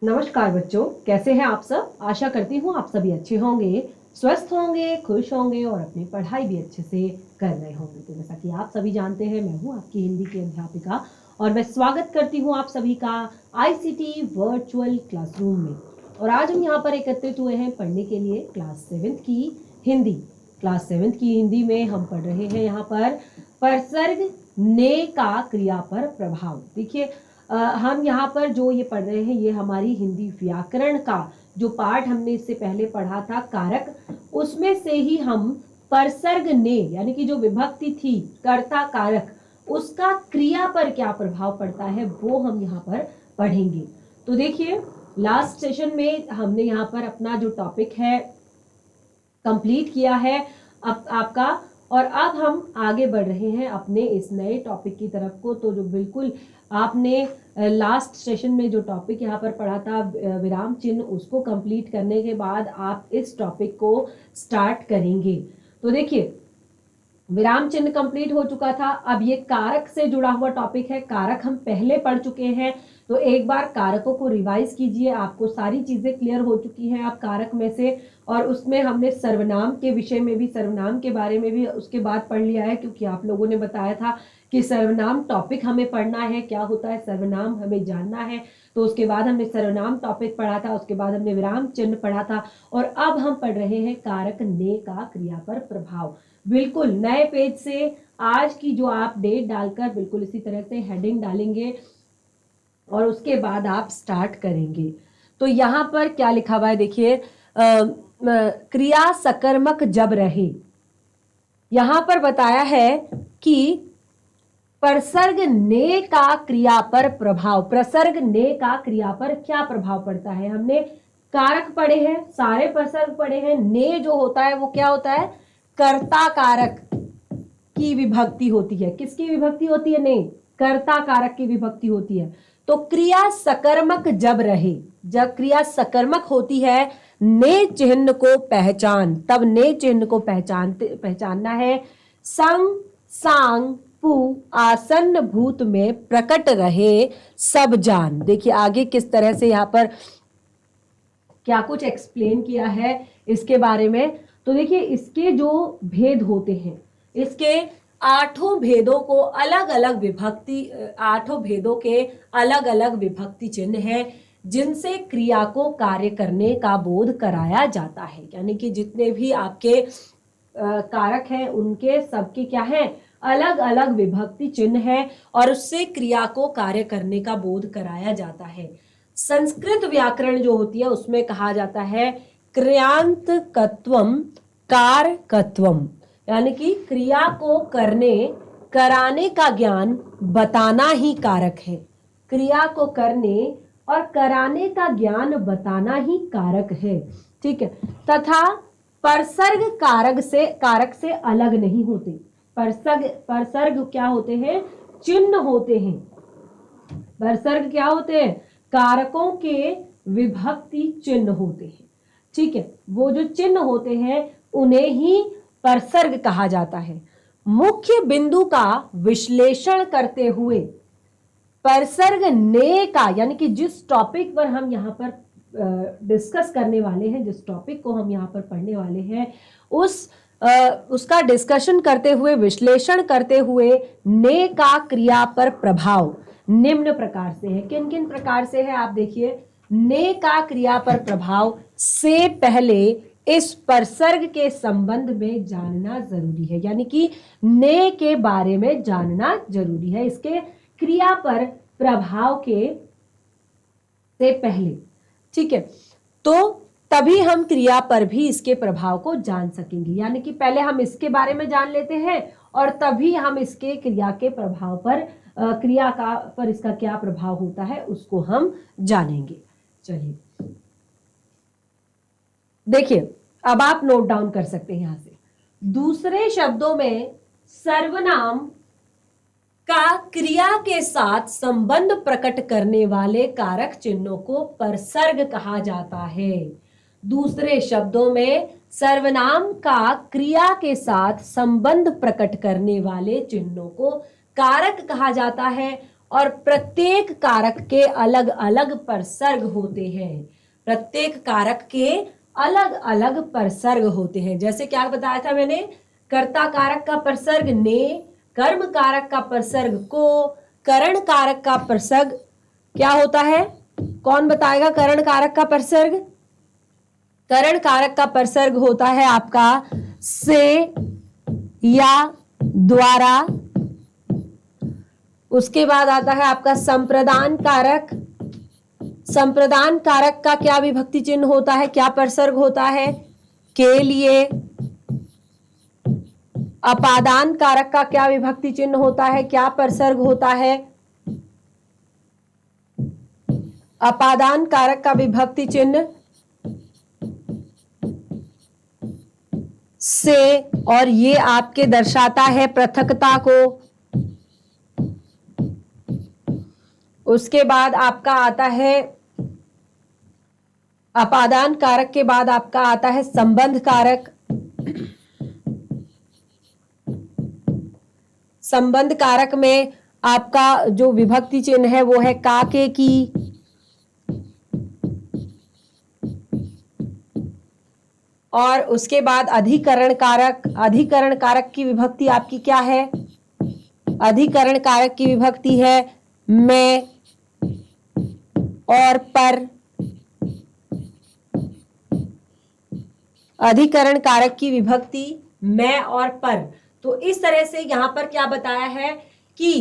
नमस्कार बच्चों, कैसे हैं आप सब। आशा करती हूँ आप सभी अच्छे होंगे, स्वस्थ होंगे, खुश होंगे और अपनी पढ़ाई भी अच्छे से कर रहे होंगे। तो जैसा कि आप सभी जानते हैं, मैं हूँ आपकी हिंदी की अध्यापिका और मैं स्वागत करती हूँ आप सभी का आईसीटी वर्चुअल क्लासरूम में। और आज हम यहाँ पर एकत्रित हुए हैं पढ़ने के लिए क्लास 7th की हिंदी। क्लास 7th की हिंदी में हम पढ़ रहे हैं यहाँ पर परसर्ग ने का क्रिया पर प्रभाव। देखिए, हम यहाँ पर जो ये पढ़ रहे हैं ये हमारी हिंदी व्याकरण का जो पाठ हमने इससे पहले पढ़ा था कारक, उसमें से ही हम परसर्ग ने यानी कि जो विभक्ति थी कर्ता कारक, उसका क्रिया पर क्या प्रभाव पड़ता है वो हम यहाँ पर पढ़ेंगे। तो देखिए, लास्ट सेशन में हमने यहाँ पर अपना जो टॉपिक है कंप्लीट किया है अब आपका, और अब हम आगे बढ़ रहे हैं अपने इस नए टॉपिक की तरफ को। तो जो बिल्कुल आपने लास्ट सेशन में जो टॉपिक यहाँ पर पढ़ा था विराम चिन्ह, उसको कंप्लीट करने के बाद आप इस टॉपिक को स्टार्ट करेंगे। तो देखिए, विराम चिन्ह कंप्लीट हो चुका था। अब ये कारक से जुड़ा हुआ टॉपिक है। कारक हम पहले पढ़ चुके हैं, तो एक बार कारकों को रिवाइज कीजिए, आपको सारी चीजें क्लियर हो चुकी हैं आप कारक में से। और उसमें हमने सर्वनाम के विषय में भी, सर्वनाम के बारे में भी उसके बाद पढ़ लिया है, क्योंकि आप लोगों ने बताया था कि सर्वनाम टॉपिक हमें पढ़ना है, क्या होता है सर्वनाम हमें जानना है। तो उसके बाद हमने सर्वनाम टॉपिक पढ़ा था, उसके बाद हमने विराम चिन्ह पढ़ा था, और अब हम पढ़ रहे हैं कारक ने का क्रिया पर प्रभाव। बिल्कुल नए पेज से आज की जो आप डेट डालकर बिल्कुल इसी तरह से हेडिंग डालेंगे और उसके बाद आप स्टार्ट करेंगे। तो यहाँ पर क्या लिखा हुआ है देखिए, क्रिया सकर्मक जब रहे, यहां पर बताया है कि प्रसर्ग ने का क्रिया पर प्रभाव, प्रसर्ग ने का क्रिया पर क्या प्रभाव पड़ता है। हमने कारक पढ़े हैं, सारे प्रसर्ग पढ़े हैं। ने जो होता है वो क्या होता है, कर्ता कारक की विभक्ति होती है। किसकी विभक्ति होती है, ने, कर्ता कारक की विभक्ति होती है। तो क्रिया सकर्मक जब रहे, जब क्रिया सकर्मक होती है, ने चिन्ह को पहचान, तब ने चिन्ह को पहचानना है। संग सांग पु आसन्न भूत में प्रकट रहे सब जान। देखिए आगे किस तरह से यहाँ पर क्या कुछ एक्सप्लेन किया है इसके बारे में। तो देखिए, इसके जो भेद होते हैं, इसके आठों भेदों को अलग अलग विभक्ति, आठों भेदों के अलग अलग विभक्ति चिन्ह हैं, जिनसे क्रिया को कार्य करने का बोध कराया जाता है। यानी कि जितने भी आपके कारक हैं उनके सबके क्या है, अलग अलग विभक्ति चिन्ह है, और उससे क्रिया को कार्य करने का बोध कराया जाता है। संस्कृत व्याकरण जो होती है उसमें कहा जाता है क्रियांतकत्वम कारकत्वम, यानी कि क्रिया को करने कराने का ज्ञान बताना ही कारक है। क्रिया को करने और कराने का ज्ञान बताना ही कारक है, ठीक है। तथा परसर्ग कारक से अलग नहीं होते। परसर्ग क्या होते हैं, चिन्ह होते हैं। परसर्ग क्या होते हैं, कारकों के विभक्ति चिन्ह होते हैं, ठीक है। वो जो चिन्ह होते हैं उन्हें ही परसर्ग कहा जाता है। मुख्य बिंदु का विश्लेषण करते हुए परसर्ग ने का, यानी कि जिस टॉपिक पर हम यहाँ पर डिस्कस करने वाले हैं, जिस टॉपिक को हम यहाँ पर पढ़ने वाले हैं, उसका डिस्कशन करते हुए, विश्लेषण करते हुए ने का क्रिया पर प्रभाव निम्न प्रकार से है। किन किन प्रकार से है आप देखिए। ने का क्रिया पर प्रभाव से पहले इस परसर्ग के संबंध में जानना जरूरी है, यानी कि ने के बारे में जानना जरूरी है, इसके क्रिया पर प्रभाव के से पहले, ठीक है। तो तभी हम क्रिया पर भी इसके प्रभाव को जान सकेंगे, यानी कि पहले हम इसके बारे में जान लेते हैं और तभी हम इसके क्रिया के प्रभाव पर, क्रिया का पर इसका क्या प्रभाव होता है उसको हम जानेंगे। चलिए देखिए, अब आप नोट डाउन कर सकते हैं यहां से। दूसरे शब्दों में सर्वनाम का क्रिया के साथ संबंध प्रकट करने वाले कारक चिन्हों को परसर्ग कहा जाता है। दूसरे शब्दों में सर्वनाम का क्रिया के साथ संबंध प्रकट करने वाले चिन्हों को कारक कहा जाता है, और प्रत्येक कारक के अलग अलग परसर्ग होते हैं। प्रत्येक कारक के अलग अलग परसर्ग होते हैं। जैसे क्या बताया था मैंने, कर्ता कारक का परसर्ग ने, कर्म कारक का परसर्ग को, करण कारक का परसर्ग क्या होता है, कौन बताएगा करण कारक का परसर्ग? करण कारक का परसर्ग होता है आपका से या द्वारा। उसके बाद आता है आपका संप्रदान कारक। संप्रदान कारक का क्या विभक्ति चिन्ह होता है, क्या परसर्ग होता है? के लिए। अपादान कारक का क्या विभक्ति चिन्ह होता है, क्या परसर्ग होता है? अपादान कारक का विभक्ति चिन्ह से, और ये आपके दर्शाता है पृथकता को। उसके बाद आपका आता है अपादान कारक के बाद आपका आता है संबंध कारक। संबंध कारक में आपका जो विभक्ति चिन्ह है वो है काके की। और उसके बाद अधिकरण कारक। अधिकरण कारक की विभक्ति आपकी क्या है? अधिकरण कारक की विभक्ति है मैं और पर। अधिकरण कारक की विभक्ति मैं और पर। तो इस तरह से यहां पर क्या बताया है कि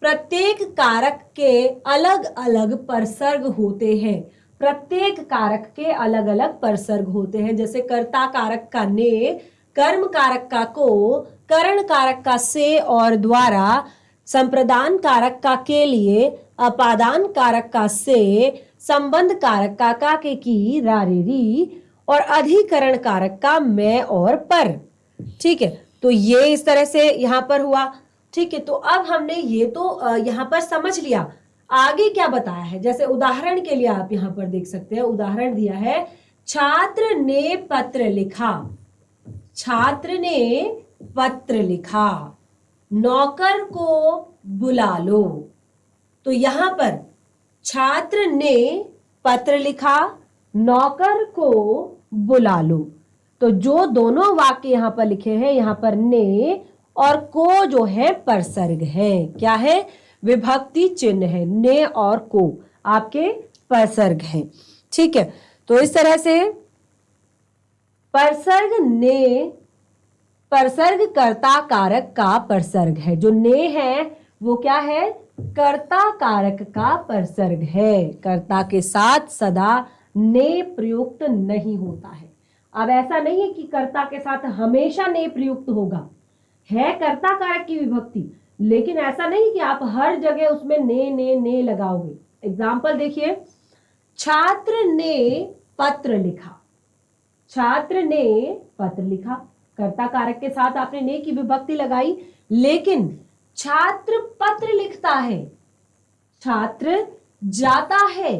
प्रत्येक कारक के अलग अलग परसर्ग होते हैं। प्रत्येक कारक के अलग अलग परसर्ग होते हैं। जैसे कर्ता कारक का ने, कर्म कारक का को, करण कारक का से और द्वारा, संप्रदान कारक का के लिए, अपादान कारक का से, संबंध कारक का के की रारेरी, और अधिकरण कारक का मैं और पर। ठीक है, तो ये इस तरह से यहां पर हुआ। ठीक है, तो अब हमने ये तो यहां पर समझ लिया। आगे क्या बताया है, जैसे उदाहरण के लिए आप यहां पर देख सकते हैं, उदाहरण दिया है छात्र ने पत्र लिखा। छात्र ने पत्र लिखा, नौकर को बुला लो। तो यहां पर छात्र ने पत्र लिखा, नौकर को बुला लो। तो जो दोनों वाक्य यहां पर लिखे हैं, यहां पर ने और को जो है परसर्ग है। क्या है? विभक्ति चिन्ह है। ने और को आपके परसर्ग हैं। ठीक है, तो इस तरह से परसर्ग ने, परसर्ग कर्ता कारक का परसर्ग है। जो ने है वो क्या है? कर्ता कारक का परसर्ग है। कर्ता के साथ सदा ने प्रयुक्त नहीं होता है। अब ऐसा नहीं है कि कर्ता के साथ हमेशा ने प्रयुक्त होगा, है कर्ता कारक की विभक्ति, लेकिन ऐसा नहीं कि आप हर जगह उसमें ने लगाओगे। एग्जाम्पल देखिए, छात्र ने पत्र लिखा। छात्र ने पत्र लिखा, कर्ता कारक के साथ आपने ने की विभक्ति लगाई, लेकिन छात्र पत्र लिखता है, छात्र जाता है,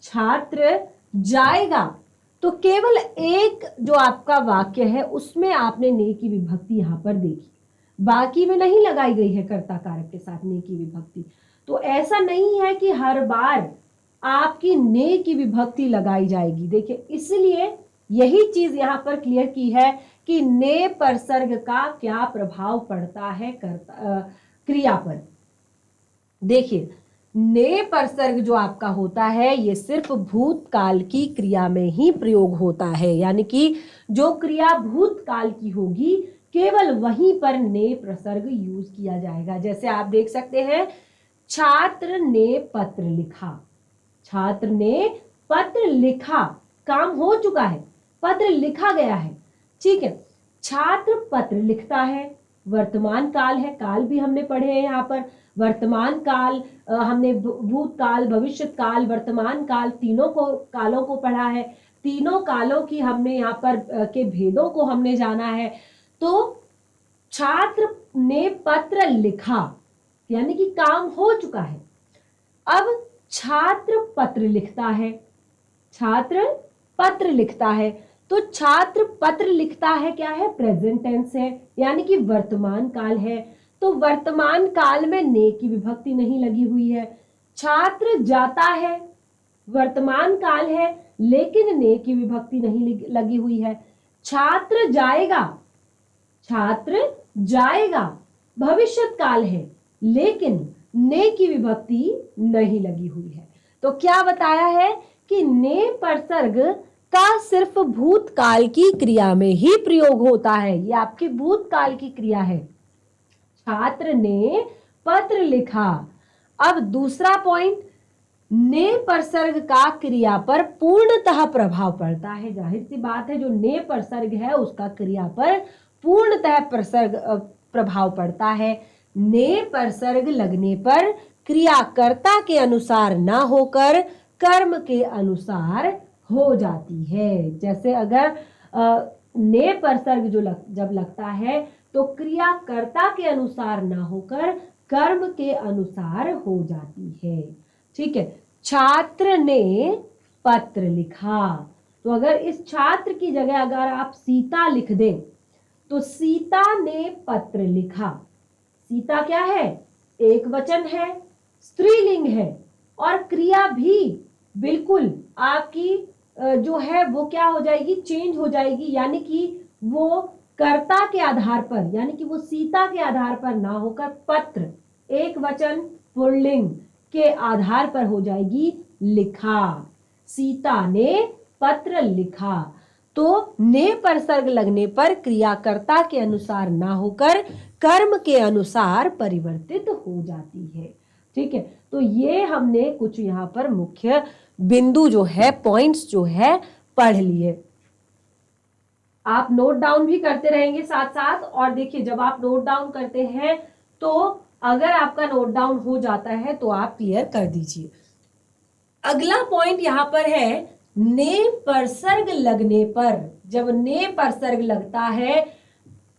छात्र जाएगा। तो केवल एक जो आपका वाक्य है उसमें आपने ने की विभक्ति यहां पर देखी, बाकी में नहीं लगाई गई है कर्ता कारक के साथ ने की विभक्ति। तो ऐसा नहीं है कि हर बार आपकी ने की विभक्ति लगाई जाएगी। देखिए, इसलिए यही चीज यहां पर क्लियर की है कि ने परसर्ग का क्या प्रभाव पड़ता है क्रिया पर। देखिए, ने परसर्ग जो आपका होता है ये सिर्फ भूतकाल की क्रिया में ही प्रयोग होता है, यानी कि जो क्रिया भूतकाल की होगी केवल वहीं पर ने परसर्ग यूज किया जाएगा। जैसे आप देख सकते हैं, छात्र ने पत्र लिखा। छात्र ने पत्र लिखा, काम हो चुका है, पत्र लिखा गया है। ठीक है, छात्र पत्र लिखता है, वर्तमान काल है, काल भी हमने पढ़े हैं यहाँ पर। वर्तमान काल हमने भूतकाल, भविष्य काल, वर्तमान काल, तीनों को कालों को पढ़ा है। तीनों कालों की हमने यहाँ पर के भेदों को हमने जाना है। तो छात्र ने पत्र लिखा यानी कि काम हो चुका है। अब छात्र पत्र लिखता है, छात्र पत्र लिखता है। तो छात्र पत्र लिखता है क्या है? प्रेजेंट टेंस है, यानी कि वर्तमान काल है। तो वर्तमान काल में ने की विभक्ति नहीं लगी हुई है। छात्र जाता है, वर्तमान काल है लेकिन ने की विभक्ति नहीं लगी हुई है। छात्र जाएगा, छात्र जाएगा भविष्यत काल है लेकिन ने की विभक्ति नहीं लगी हुई है। तो क्या बताया है कि ने परसर्ग का सिर्फ भूतकाल की क्रिया में ही प्रयोग होता है। ये आपकी भूतकाल की क्रिया है। छात्र ने पत्र लिखा। अब दूसरा पॉइंट, ने परसर्ग का क्रिया पर पूर्णतः प्रभाव पड़ता है। जाहिर सी बात है, जो ने परसर्ग है उसका क्रिया पर पूर्णतः प्रभाव पड़ता है। ने परसर्ग लगने पर क्रिया कर्ता के अनुसार ना होकर कर्म के अनुसार हो जाती है। जैसे अगर ने परसर्ग जब लगता है तो क्रिया कर्ता के अनुसार ना होकर कर्म के अनुसार हो जाती है। ठीक है, छात्र ने पत्र लिखा। तो अगर इस छात्र की जगह अगर आप सीता लिख दें तो सीता ने पत्र लिखा। सीता क्या है? एक वचन है, स्त्रीलिंग है और क्रिया भी बिल्कुल आपकी जो है वो क्या हो जाएगी, चेंज हो जाएगी। यानी कि वो कर्ता के आधार पर, यानी कि वो सीता के आधार पर ना होकर पत्र एक वचन पुल्लिंग के आधार पर हो जाएगी लिखा। सीता ने पत्र लिखा। तो ने परसर्ग लगने पर क्रियाकर्ता के अनुसार ना होकर कर्म के अनुसार परिवर्तित हो जाती है। ठीक है, तो ये हमने कुछ यहाँ पर मुख्य बिंदु जो है, पॉइंट्स जो है पढ़ लिए। आप नोट डाउन भी करते रहेंगे साथ साथ। और देखिए, जब आप नोट डाउन करते हैं तो अगर आपका नोट डाउन हो जाता है तो आप क्लियर कर दीजिए। अगला पॉइंट यहां पर है, ने परसर्ग लगने पर, जब ने परसर्ग लगता है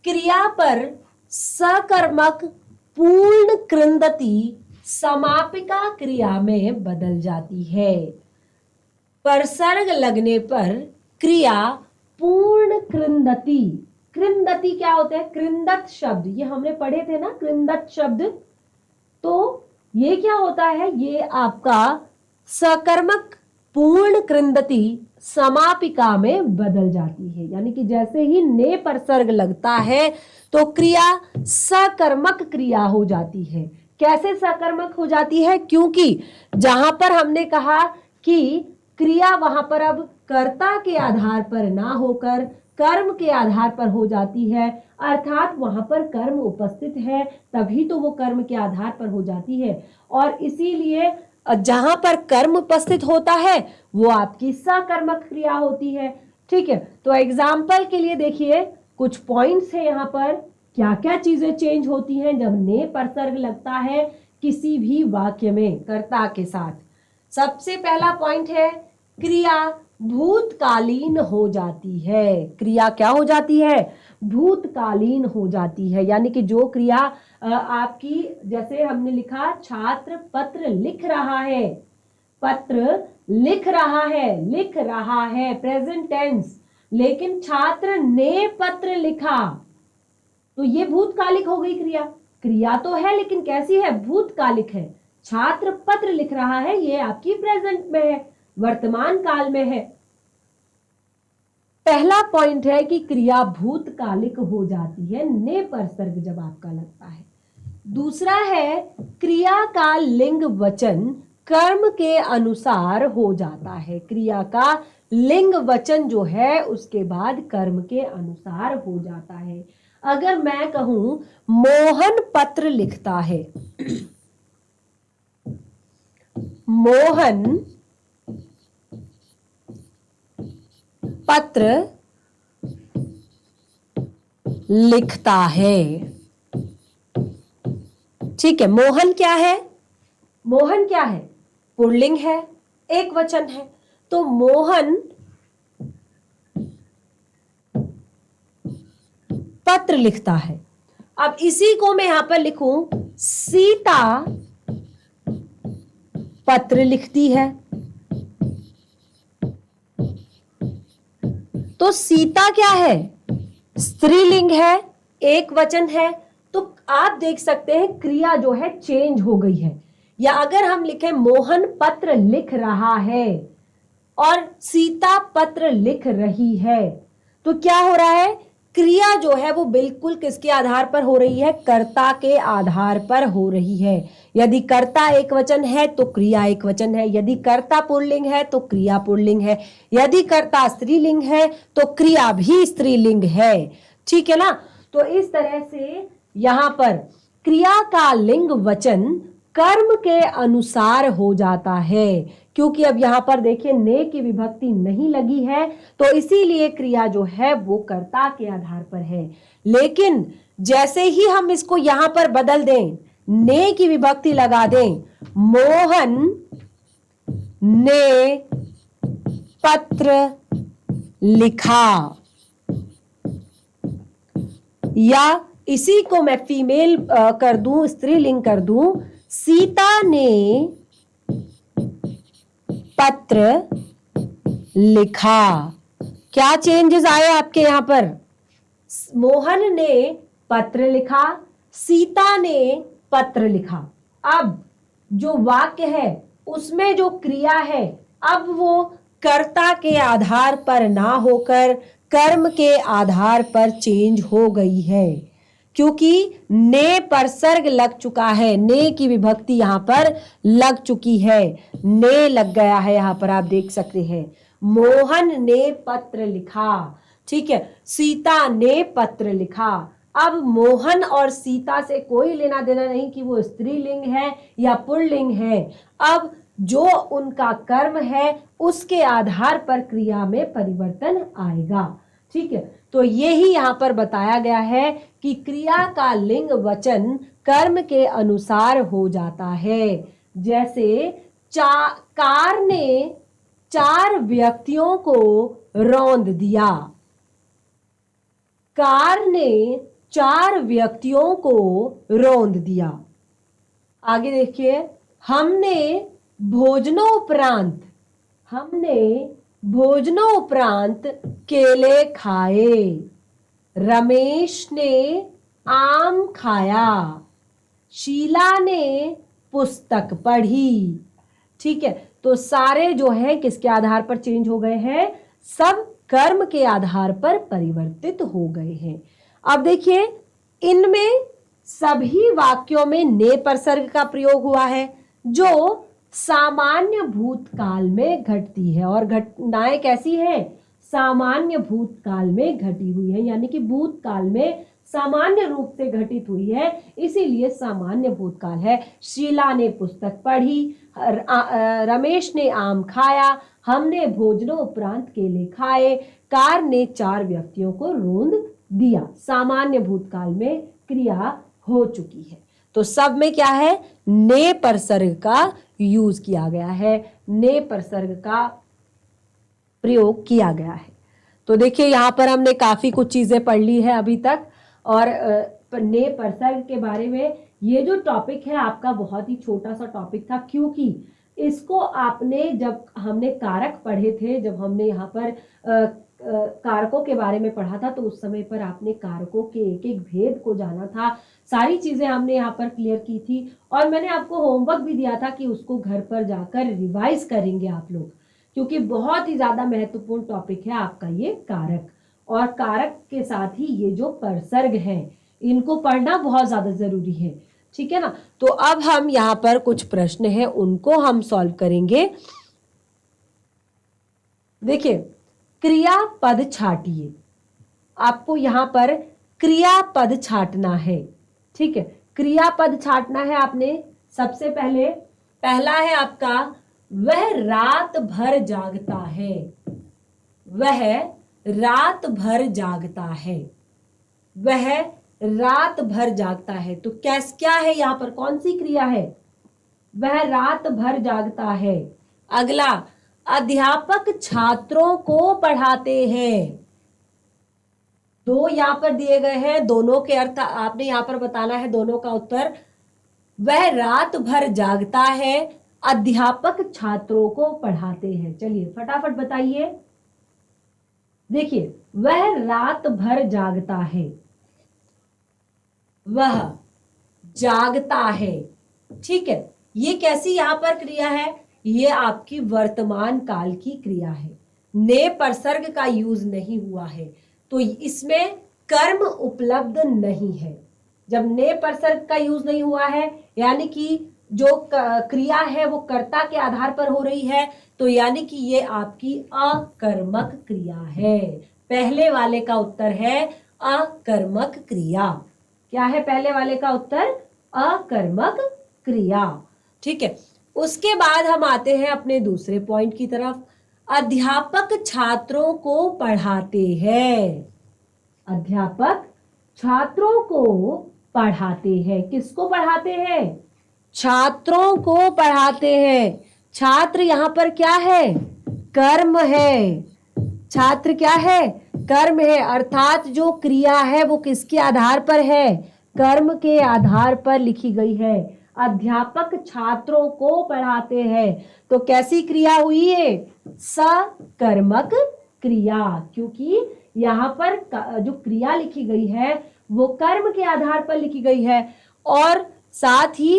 क्रिया पर सकर्मक पूर्ण कृंदति समापिका क्रिया में बदल जाती है। परसर्ग लगने पर क्रिया पूर्ण कृंदति, कृंदति क्या होता है? कृंदत शब्द, ये हमने पढ़े थे ना, कृंदत शब्द। तो ये क्या होता है? ये आपका सकर्मक पूर्ण कृंदति समापिका में बदल जाती है। यानी कि जैसे ही ने परसर्ग लगता है तो क्रिया सकर्मक क्रिया हो जाती है। कैसे सकर्मक हो जाती है? क्योंकि जहां पर हमने कहा कि क्रिया वहां पर अब कर्ता के आधार पर ना होकर कर्म के आधार पर हो जाती है, अर्थात वहां पर कर्म उपस्थित है तभी तो वो कर्म के आधार पर हो जाती है। और इसीलिए जहां पर कर्म उपस्थित होता है वो आपकी सकर्मक क्रिया होती है। ठीक है, तो एग्जाम्पल के लिए देखिए कुछ पॉइंट्स है यहाँ पर, क्या क्या चीजें चेंज होती हैं जब ने परसर्ग लगता है किसी भी वाक्य में कर्ता के साथ। सबसे पहला पॉइंट है, क्रिया भूतकालीन हो जाती है। क्रिया क्या हो जाती है? भूतकालीन हो जाती है। यानी कि जो क्रिया आपकी, जैसे हमने लिखा छात्र पत्र लिख रहा है, पत्र लिख रहा है, लिख रहा है प्रेजेंट टेंस, लेकिन छात्र ने पत्र लिखा तो ये भूतकालिक हो गई क्रिया। क्रिया तो है लेकिन कैसी है? भूतकालिक है। छात्र पत्र लिख रहा है, ये आपकी प्रेजेंट में है, वर्तमान काल में है। पहला पॉइंट है कि क्रिया भूतकालिक हो जाती है ने परसर्ग जब आपका लगता है। दूसरा है, क्रिया का लिंग वचन कर्म के अनुसार हो जाता है। क्रिया का लिंग वचन जो है उसके बाद कर्म के अनुसार हो जाता है। अगर मैं कहूं मोहन पत्र लिखता है, मोहन पत्र लिखता है। ठीक है, मोहन क्या है? मोहन क्या है? पुल्लिंग है, एक वचन है। तो मोहन पत्र लिखता है। अब इसी को मैं यहां पर लिखूं, सीता पत्र लिखती है। तो सीता क्या है? स्त्रीलिंग है, एक वचन है, तो आप देख सकते हैं क्रिया जो है चेंज हो गई है। या अगर हम लिखें मोहन पत्र लिख रहा है और सीता पत्र लिख रही है, तो क्या हो रहा है, क्रिया जो है वो बिल्कुल किसके आधार पर हो रही है, कर्ता के आधार पर हो रही है। यदि कर्ता एक वचन है तो क्रिया एक वचन है, यदि कर्ता पुल्लिंग है तो क्रिया पुल्लिंग है, यदि कर्ता स्त्रीलिंग है तो क्रिया भी स्त्रीलिंग है। ठीक है ना। तो इस तरह से यहां पर क्रिया का लिंग वचन कर्म के अनुसार हो जाता है, क्योंकि अब यहां पर देखिए ने की विभक्ति नहीं लगी है, तो इसीलिए क्रिया जो है वो कर्ता के आधार पर है। लेकिन जैसे ही हम इसको यहां पर बदल दें, ने की विभक्ति लगा दें, मोहन ने पत्र लिखा, या इसी को मैं फीमेल कर दूं, स्त्रीलिंग कर दूं, सीता ने पत्र लिखा। क्या चेंजेस आए आपके यहां पर, मोहन ने पत्र लिखा, सीता ने पत्र लिखा। अब जो वाक्य है उसमें जो क्रिया है अब वो कर्ता के आधार पर ना होकर कर्म के आधार पर चेंज हो गई है, क्योंकि ने पर सर्ग लग चुका है, ने की विभक्ति यहां पर लग चुकी है, ने लग गया है यहां पर, आप देख सकते हैं। मोहन ने पत्र लिखा, ठीक है, सीता ने पत्र लिखा। अब मोहन और सीता से कोई लेना देना नहीं कि वो स्त्रीलिंग है या पुल्लिंग है। अब जो उनका कर्म है उसके आधार पर क्रिया में परिवर्तन आएगा। ठीक है, तो यही यहां पर बताया गया है कि क्रिया का लिंग वचन कर्म के अनुसार हो जाता है। जैसे कार ने 4 व्यक्तियों को रौंद दिया, कार ने 4 व्यक्तियों को रौंद दिया। आगे देखिए, हमने भोजनोपरांत केले खाए, रमेश ने आम खाया, शीला ने पुस्तक पढ़ी। ठीक है, तो सारे जो है किसके आधार पर चेंज हो गए हैं, सब कर्म के आधार पर परिवर्तित हो गए हैं। अब देखिए, इनमें सभी वाक्यों में ने परसर्ग का प्रयोग हुआ है, जो सामान्य भूतकाल में घटती है। और घटनाएं कैसी है, सामान्य भूतकाल में घटी हुई है, यानी कि भूतकाल में सामान्य रूप से घटित हुई है, इसीलिए सामान्य भूतकाल है। शीला ने पुस्तक पढ़ी, रमेश ने आम खाया, हमने भोजनोपरांत केले खाए, कार ने 4 व्यक्तियों को रौंद दिया। सामान्य भूतकाल में क्रिया हो चुकी है। तो सब में क्या है, ने परसर्ग का यूज किया गया है, ने परसर्ग का प्रयोग किया गया है। तो देखिए यहां पर हमने काफी कुछ चीजें पढ़ ली है अभी तक, और ने परसर्ग के बारे में ये जो टॉपिक है आपका बहुत ही छोटा सा टॉपिक था, क्योंकि इसको आपने, जब हमने कारक पढ़े थे, जब हमने यहाँ पर कारकों के बारे में पढ़ा था, तो उस समय पर आपने कारकों के एक एक भेद को जाना था, सारी चीजें हमने यहाँ पर क्लियर की थी, और मैंने आपको होमवर्क भी दिया था कि उसको घर पर जाकर रिवाइज करेंगे आप लोग, क्योंकि बहुत ही ज्यादा महत्वपूर्ण टॉपिक है आपका ये कारक, और कारक के साथ ही ये जो परसर्ग है इनको पढ़ना बहुत ज्यादा जरूरी है। ठीक है ना। तो अब हम यहाँ पर कुछ प्रश्न हैं उनको हम सॉल्व करेंगे। देखिए, क्रियापद छाटिए, आपको यहां पर क्रियापद छाटना है। ठीक है, क्रियापद छाटना है आपने। सबसे पहले पहला है आपका, वह रात भर जागता है, वह रात भर जागता है, वह रात भर जागता है। तो क्या है यहां पर, कौन सी क्रिया है, वह रात भर जागता है। अगला, अध्यापक छात्रों को पढ़ाते हैं। 2 यहां पर दिए गए हैं, दोनों के अर्थ आपने यहां पर बताना है, दोनों का उत्तर। वह रात भर जागता है, अध्यापक छात्रों को पढ़ाते हैं। चलिए फटाफट बताइए। देखिए, वह रात भर जागता है, वह जागता है। ठीक है, ये कैसी यहाँ पर क्रिया है? ये आपकी वर्तमान काल की क्रिया है, ने परसर्ग का यूज नहीं हुआ है, तो इसमें कर्म उपलब्ध नहीं है। जब ने परसर्ग का यूज नहीं हुआ है, यानी कि जो क्रिया है वो कर्ता के आधार पर हो रही है, तो यानी कि ये आपकी अकर्मक क्रिया है। पहले वाले का उत्तर है अकर्मक क्रिया। क्या है पहले वाले का उत्तर? अकर्मक क्रिया। ठीक है, उसके बाद हम आते हैं अपने दूसरे पॉइंट की तरफ। अध्यापक छात्रों को पढ़ाते हैं। अध्यापक छात्रों को पढ़ाते हैं। किसको पढ़ाते हैं? छात्रों को पढ़ाते हैं। छात्र यहां पर क्या है? कर्म है। छात्र क्या है? कर्म है, अर्थात जो क्रिया है वो किसके आधार पर है? कर्म के आधार पर लिखी गई है। अध्यापक छात्रों को पढ़ाते हैं, तो कैसी क्रिया हुई है? सकर्मक क्रिया, क्योंकि यहाँ पर जो क्रिया लिखी गई है वो कर्म के आधार पर लिखी गई है, और साथ ही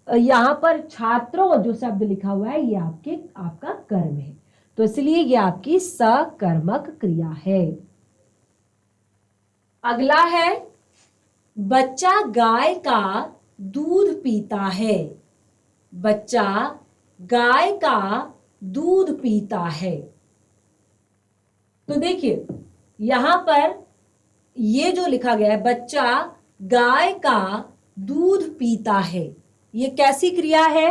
यहाँ पर छात्रों जो शब्द लिखा हुआ है ये आपका कर्म है, तो इसलिए ये आपकी सकर्मक क्रिया है। अगला है बच्चा गाय का दूध पीता है। बच्चा गाय का दूध पीता है। तो देखिए यहां पर ये जो लिखा गया है बच्चा गाय का दूध पीता है, ये कैसी क्रिया है?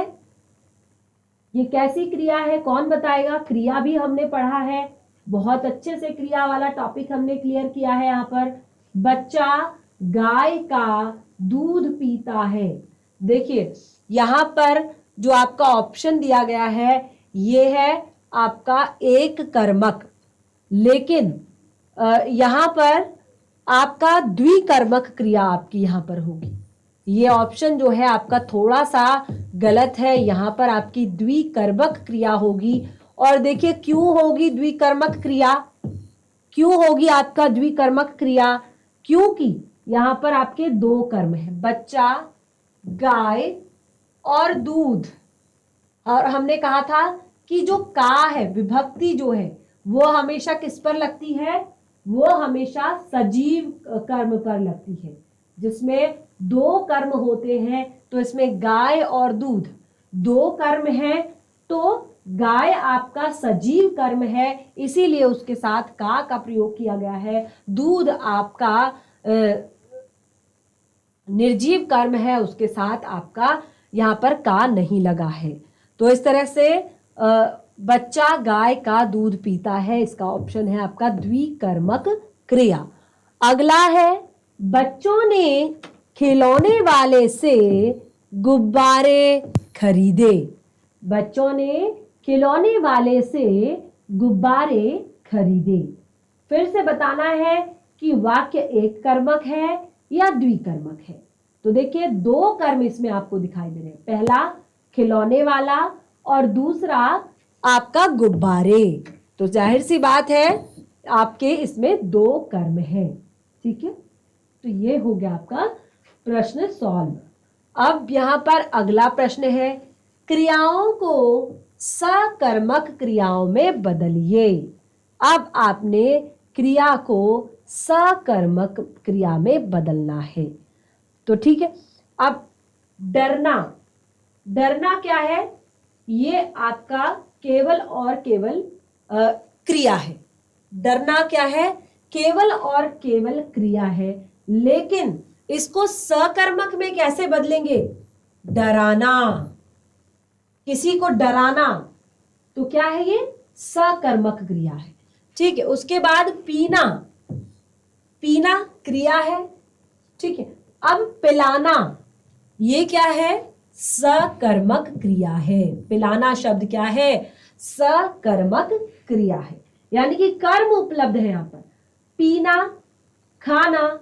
ये कैसी क्रिया है? कौन बताएगा? क्रिया भी हमने पढ़ा है, बहुत अच्छे से क्रिया वाला टॉपिक हमने क्लियर किया है। यहाँ पर बच्चा गाय का दूध पीता है। देखिए यहाँ पर जो आपका ऑप्शन दिया गया है ये है आपका एक कर्मक, लेकिन यहाँ पर आपका द्विकर्मक क्रिया आपकी यहाँ पर होगी। ये ऑप्शन जो है आपका थोड़ा सा गलत है, यहाँ पर आपकी द्विकर्मक क्रिया होगी। और देखिए क्यों होगी द्विकर्मक क्रिया? क्यों होगी आपका द्विकर्मक क्रिया? क्योंकि यहाँ पर आपके दो कर्म है, बच्चा, गाय और दूध। और हमने कहा था कि जो का है, विभक्ति जो है वो हमेशा किस पर लगती है? वो हमेशा सजीव कर्म पर लगती है। जिसमें दो कर्म होते हैं, तो इसमें गाय और दूध दो कर्म हैं, तो गाय आपका सजीव कर्म है, इसीलिए उसके साथ का प्रयोग किया गया है। दूध आपका निर्जीव कर्म है, उसके साथ आपका यहाँ पर का नहीं लगा है। तो इस तरह से बच्चा गाय का दूध पीता है, इसका ऑप्शन है आपका द्विकर्मक क्रिया। अगला है बच्चों ने खिलौने वाले से गुब्बारे खरीदे। बच्चों ने खिलौने वाले से गुब्बारे खरीदे। फिर से बताना है कि वाक्य एक कर्मक है या द्विकर्मक है। तो देखिए दो कर्म इसमें आपको दिखाई दे रहे हैं, पहला खिलौने वाला और दूसरा आपका गुब्बारे। तो जाहिर सी बात है आपके इसमें दो कर्म है। ठीक है, तो ये हो गया आपका प्रश्न सॉल्व। अब यहां पर अगला प्रश्न है, क्रियाओं को सकर्मक क्रियाओं में बदलिए। अब आपने क्रिया को सकर्मक क्रिया में बदलना है। तो ठीक है, अब डरना, डरना क्या है? ये आपका केवल और केवल क्रिया है। डरना क्या है? केवल और केवल क्रिया है, लेकिन इसको सकर्मक में कैसे बदलेंगे? डराना, किसी को डराना, तो क्या है ये? सकर्मक क्रिया है। ठीक है, उसके बाद पीना, पीना क्रिया है। ठीक है, अब पिलाना, ये क्या है? सकर्मक क्रिया है। पिलाना शब्द क्या है? सकर्मक क्रिया है, यानी कि कर्म उपलब्ध है यहां पर। पीना, खाना,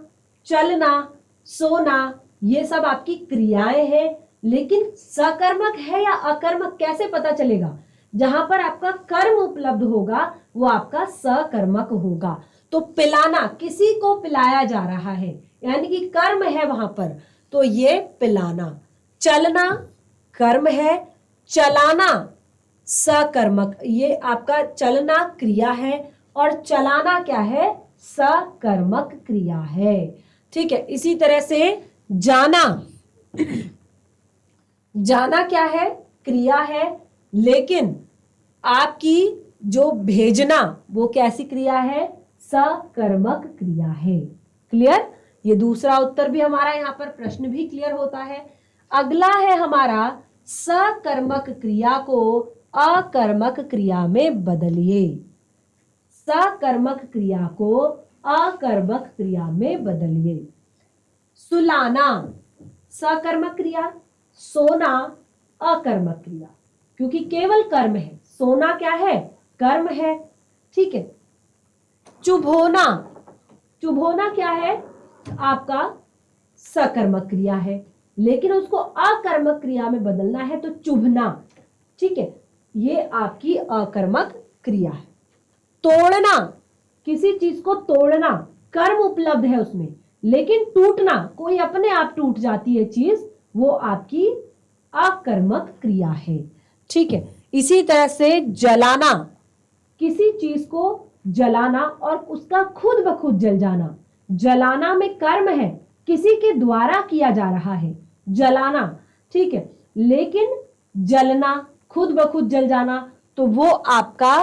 चलना, सोना, ये सब आपकी क्रियाएं हैं, लेकिन सकर्मक है या अकर्मक कैसे पता चलेगा? जहां पर आपका कर्म उपलब्ध होगा वो आपका सकर्मक होगा। तो पिलाना, किसी को पिलाया जा रहा है, यानी कि कर्म है वहां पर, तो ये पिलाना। चलना कर्म है, चलाना सकर्मक, ये आपका चलना क्रिया है और चलाना क्या है, सकर्मक क्रिया है। ठीक है, इसी तरह से जाना, जाना क्या है, क्रिया है, लेकिन आपकी जो भेजना वो कैसी क्रिया है, सकर्मक क्रिया है। क्लियर, ये दूसरा उत्तर भी हमारा यहाँ पर प्रश्न भी क्लियर होता है। अगला है हमारा, सकर्मक क्रिया को अकर्मक क्रिया में बदलिए। सकर्मक क्रिया को अकर्मक क्रिया में बदलिए। सुलाना सकर्मक क्रिया, सोना अकर्मक क्रिया, क्योंकि केवल कर्म है, सोना क्या है, कर्म है। ठीक है, चुभोना, चुभोना क्या है, आपका सकर्मक क्रिया है, लेकिन उसको अकर्मक क्रिया में बदलना है तो चुभना। ठीक है, ये आपकी अकर्मक क्रिया है। तोड़ना, किसी चीज को तोड़ना, कर्म उपलब्ध है उसमें, लेकिन टूटना, कोई अपने आप टूट जाती है चीज, वो आपकी अकर्मक क्रिया है। ठीक है, इसी तरह से जलाना, किसी चीज को जलाना और उसका खुद ब खुद जल जाना। जलाना में कर्म है, किसी के द्वारा किया जा रहा है जलाना। ठीक है, लेकिन जलना, खुद ब खुद जल जाना, तो वो आपका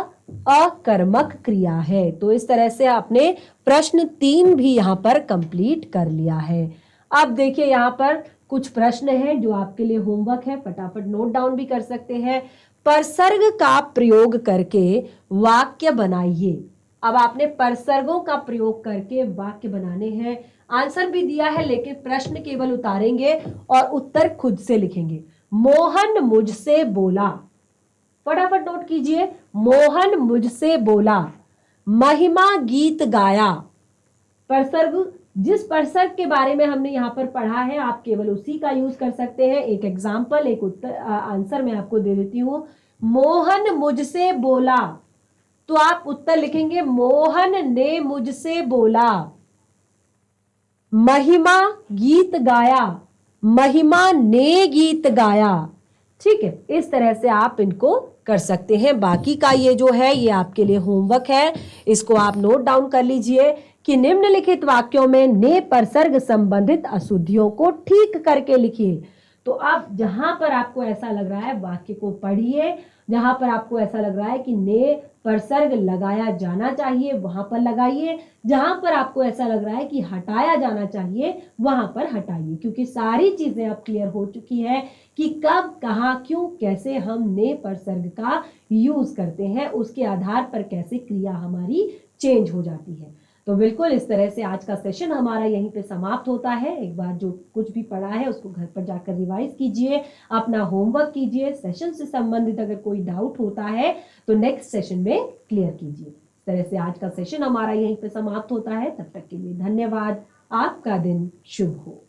अकर्मक क्रिया है। तो इस तरह से आपने प्रश्न 3 भी यहां पर कंप्लीट कर लिया है। अब देखिए यहां पर कुछ प्रश्न हैं जो आपके लिए होमवर्क है, फटाफट नोट डाउन भी कर सकते हैं। परसर्ग का प्रयोग करके वाक्य बनाइए। अब आपने परसर्गों का प्रयोग करके वाक्य बनाने हैं। आंसर भी दिया है, लेकिन प्रश्न केवल उतारेंगे और उत्तर खुद से लिखेंगे। मोहन मुझसे बोला, फटाफट नोट कीजिए, मोहन मुझसे बोला। महिमा गीत गाया, परसर्ग, जिस परसर्ग के बारे में हमने यहां पर पढ़ा है आप केवल उसी का यूज कर सकते हैं। एक एग्जाम्पल, एक उत्तर आंसर मैं आपको दे देती हूं। मोहन मुझसे बोला, तो आप उत्तर लिखेंगे मोहन ने मुझसे बोला। महिमा गीत गाया, महिमा ने गीत गाया। ठीक है, इस तरह से आप इनको कर सकते हैं। बाकी का ये जो है ये आपके लिए होमवर्क है, इसको आप नोट डाउन कर लीजिए कि निम्नलिखित वाक्यों में ने परसर्ग संबंधित अशुद्धियों को ठीक करके लिखिए। तो आप जहां पर आपको ऐसा लग रहा है वाक्य को पढ़िए, जहां पर आपको ऐसा लग रहा है कि ने परसर्ग लगाया जाना चाहिए वहां पर लगाइए, जहां पर आपको ऐसा लग रहा है कि हटाया जाना चाहिए वहां पर हटाइए, क्योंकि सारी चीजें अब क्लियर हो चुकी है कि कब, कहां, क्यों, कैसे हम ने परसर्ग का यूज करते हैं, उसके आधार पर कैसे क्रिया हमारी चेंज हो जाती है। तो बिल्कुल इस तरह से आज का सेशन हमारा यहीं पे समाप्त होता है। एक बार जो कुछ भी पढ़ा है उसको घर पर जाकर रिवाइज कीजिए, अपना होमवर्क कीजिए। सेशन से संबंधित अगर कोई डाउट होता है तो नेक्स्ट सेशन में क्लियर कीजिए। इस तरह से आज का सेशन हमारा यहीं पे समाप्त होता है। तब तक के लिए धन्यवाद। आपका दिन शुभ हो।